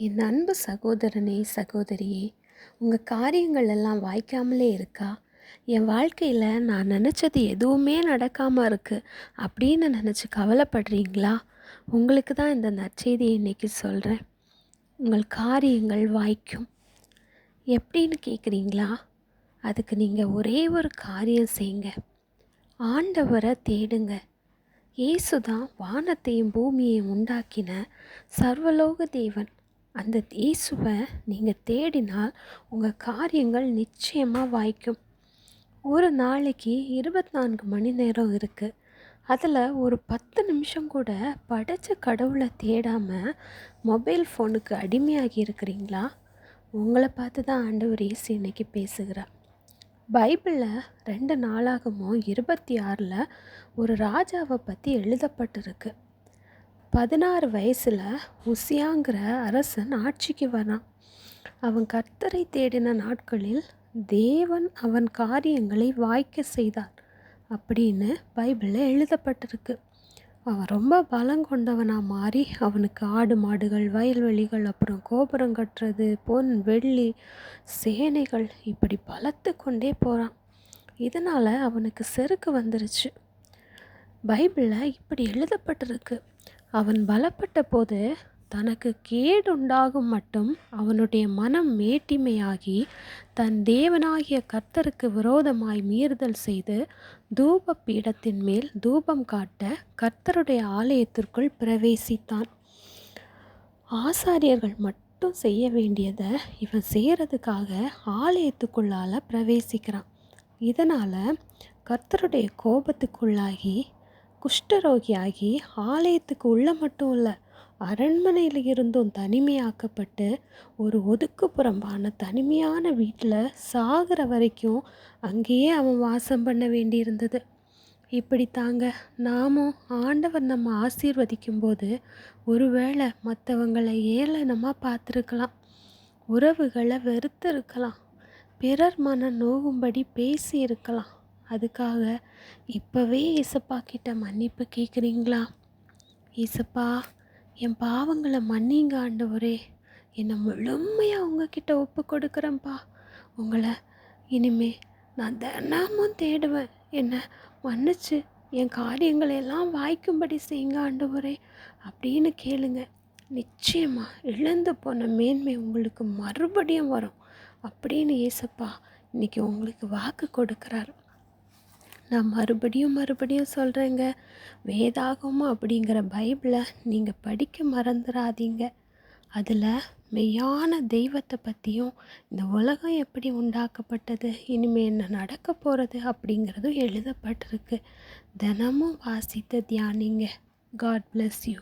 என் அன்பு சகோதரனே சகோதரியே, உங்கள் காரியங்கள் எல்லாம் வாய்க்காமலே இருக்கா? என் வாழ்க்கையில் நான் நினச்சது எதுவுமே நடக்காமல் இருக்குது அப்படின்னு நினச்சி கவலைப்படுறீங்களா? உங்களுக்கு தான் இந்த நற்செய்தியை இன்றைக்கி சொல்கிறேன். உங்கள் காரியங்கள் வாய்க்கும். எப்படின்னு கேட்குறீங்களா? அதுக்கு நீங்கள் ஒரே ஒரு காரியம் செய்யுங்க. ஆண்டவரை தேடுங்க. இயேசு தான் வானத்தையும் பூமியையும் உண்டாக்கின சர்வலோக தேவன். அந்த இயேசுவை நீங்கள் தேடினால் உங்கள் காரியங்கள் நிச்சயமாக வாய்க்கும். ஒரு நாளைக்கு 24 மணி நேரம் இருக்குது. அதில் ஒரு 10 நிமிஷம் கூட படைச்ச கடவுளை தேடாமல் மொபைல் ஃபோனுக்கு அடிமையாகி இருக்கிறீங்களா? உங்களை பார்த்து தான் ஆண்டவர் இயேசு இன்னைக்கு பேசுகிறார். பைபிளில் 2 நாளாகமும் 26 ஒரு ராஜாவை பற்றி எழுதப்பட்டிருக்கு. 16 வயசில் உசியாங்கிற அரசன் ஆட்சிக்கு வரான். அவன் கர்த்தரை தேடின நாட்களில் தேவன் அவன் காரியங்களை வாய்க்க செய்தார் அப்படின்னு பைபிளில் எழுதப்பட்டிருக்கு. அவன் ரொம்ப பலம் கொண்டவனாக மாறி அவனுக்கு ஆடு மாடுகள், வயல்வெளிகள், அப்புறம் கோபுரம் கட்டுறது, பொன் வெள்ளி சேனைகள் இப்படி பலத்து கொண்டே போகிறான். இதனால் அவனுக்கு செருக்கு வந்துருச்சு. பைபிளில் இப்படி எழுதப்பட்டிருக்கு. அவன் பலப்பட்ட போது தனக்கு கேடுண்டாகும் மட்டும் அவனுடைய மனம் மேட்டிமையாகி தன் தேவனாகிய கர்த்தருக்கு விரோதமாய் மீறுதல் செய்து தூப பீடத்தின் மேல் தூபம் காட்ட கர்த்தருடைய ஆலயத்திற்குள் பிரவேசித்தான். ஆசாரியர்கள் மட்டும் செய்ய வேண்டியதை இவன் செய்கிறதுக்காக ஆலயத்துக்குள்ளால் பிரவேசிக்கிறான். இதனால் கர்த்தருடைய கோபத்துக்குள்ளாகி குஷ்டரோகியாகி ஆலயத்துக்கு உள்ள மட்டும் இல்லை, அரண்மனையில் இருந்தும் தனிமையாக்கப்பட்டு ஒரு ஒதுக்குப்புறம்பான தனிமையான வீட்டில் சாகிற வரைக்கும் அங்கேயே அவன் வாசம் பண்ண வேண்டியிருந்தது. இப்படி தாங்க நாமும் ஆண்டவர் நம்ம ஆசீர்வதிக்கும் போது ஒருவேளை மற்றவங்களை ஏளனமாக பார்த்துருக்கலாம், உறவுகளை வெறுத்து இருக்கலாம், பிறர் மன நோகும்படி பேசி இருக்கலாம். அதுக்காக இப்போவே ஏசப்பா கிட்ட மன்னிப்பு கேட்குறீங்களா? ஏசப்பா, என் பாவங்களை மன்னிங்க ஆண்டவரே, என்னை முழுமையாக உங்ககிட்ட ஒப்பு கொடுக்குறேன்ப்பா. உங்களை இனிமே நான் தினமும் தேடுவேன். என்னை மன்னிச்சு என் காரியங்களெல்லாம் வாய்க்கும்படி செய்யுங்க ஆண்டவரே அப்படின்னு கேளுங்க. நிச்சயமாக இழந்து போன மேன்மை உங்களுக்கு மறுபடியும் வரும் அப்படின்னு ஏசப்பா இன்றைக்கி உங்களுக்கு வாக்கு கொடுக்குறாரு. நான் மறுபடியும் சொல்கிறேங்க, வேதாகமம் அப்படிங்கிற பைபிளை நீங்கள் படிக்க மறந்துடாதீங்க. அதில் மெய்யான தெய்வத்தை பற்றியும் இந்த உலகம் எப்படி உண்டாக்கப்பட்டது, இனிமேல் என்ன நடக்க போகிறது அப்படிங்கிறதும் எழுதப்பட்டிருக்கு. தினமும் வாசித்து தியானிங்க. God bless you.